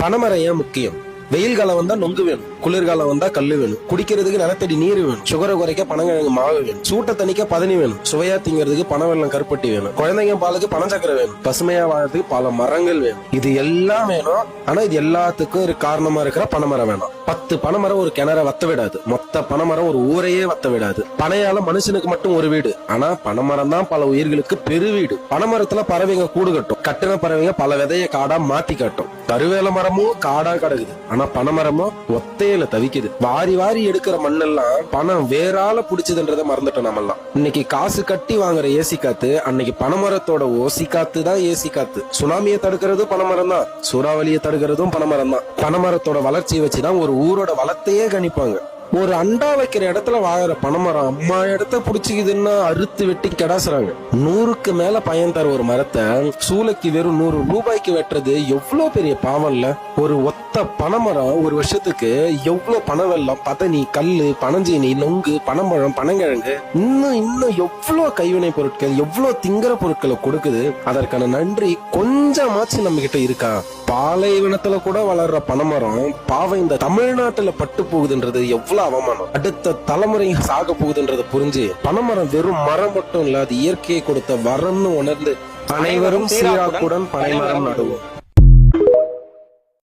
பனைமரம் ஏன் முக்கியம்? வெயில் காலம் வந்தா நொங்கு வேணும், குளிர்காலம் வந்தா கல்லு வேணும், குடிக்கிறதுக்கு நிலத்தடி நீர் வேணும், சுகரை குறைக்க பனங்கிழங்கு மாவு வேணும், சூட்டை தணிக்க பதனி வேணும், சுவையா திங்கிறதுக்கு பனவெல்லம் கருப்பட்டி வேணும், குழந்தைங்க பாலுக்கு பனச்சக்கரை வேணும், பசுமையா வாழறதுக்கு பல மரங்கள் வேணும். இது எல்லாம் வேணும். ஆனா இது எல்லாத்துக்கும் ஒரு காரணமா இருக்கிற பனைமரம் வேணும். 10 பனைமரம் ஒரு கிணற வத்த விடாது. மொத்த பனைமரம் ஒரு ஊரையே வத்த விடாது. பனையால மனுஷனுக்கு மட்டும் ஒரு வீடு, ஆனா பனைமரம் தான் பல உயிர்களுக்கு பெரு வீடு. பனைமரத்துல பறவைங்க கூடு கட்டும். கட்டின பறவைங்க பல விதைய காடா மாத்தி காட்டும். கருவேல மரமும் காடா கிடக்குது, ஆனா பனைமரமும் ஒத்தையில தவிக்குது. வாரி வாரி எடுக்கிற மண்ணெல்லாம் பணம் வேறால புடிச்சதுன்றத மறந்துட்டோம் நம்மெல்லாம். இன்னைக்கு காசு கட்டி வாங்குற ஏசி காத்து அன்னைக்கு பனைமரத்தோட ஓசி காத்து தான் ஏசி காத்து. சுனாமியை தடுக்கிறது பனைமரம் தான், சூறாவளியை தடுக்கிறதும் பனைமரம் தான். பனைமரத்தோட வளர்ச்சியை வச்சுதான் ஒரு ஊரோட வளத்தையே கணிப்பாங்க. ஒரு அண்டா வைக்கிற இடத்துல வாழற பனைமரம் அம்மா இடத்த புடிச்சுக்குதுன்னா அறுத்து வெட்டி கெடாசுறாங்க. 100க்கு மேல பயன் தர ஒரு மரத்தை சூளைக்கு வெறும் 100 ரூபாய்க்கு வெட்டுறது எவ்வளவு பெரிய பாவம் இல்ல? ஒரு ஒத்த பனைமரம் ஒரு வருஷத்துக்கு எவ்வளவு பனவெல்லம், பதனி, கல்லு, பனஞ்சீனி, நொங்கு, பனம்பழம், பனங்கிழங்கு, இன்னும் எவ்வளவு கைவினை பொருட்கள், எவ்வளவு திங்கிற பொருட்களை கொடுக்குது. அதற்கான நன்றி கொஞ்சமாச்சு நம்ம கிட்ட இருக்கா? பாலைவனத்துல கூட வளர்ற பனைமரம் பாவம் இந்த தமிழ்நாட்டுல பட்டு போகுதுன்றது எவ்வளவு அவமானம். அடுத்த தலைமுறை சாக போகுதுன்றத புரிஞ்சு பனைமரம் வெறும் மரம் மட்டும் இல்ல, அது இயற்கையை கொடுத்த வரம்னு உணர்ந்து அனைவரும் சீராக்குடன் பனைமரம் நடுவோம்.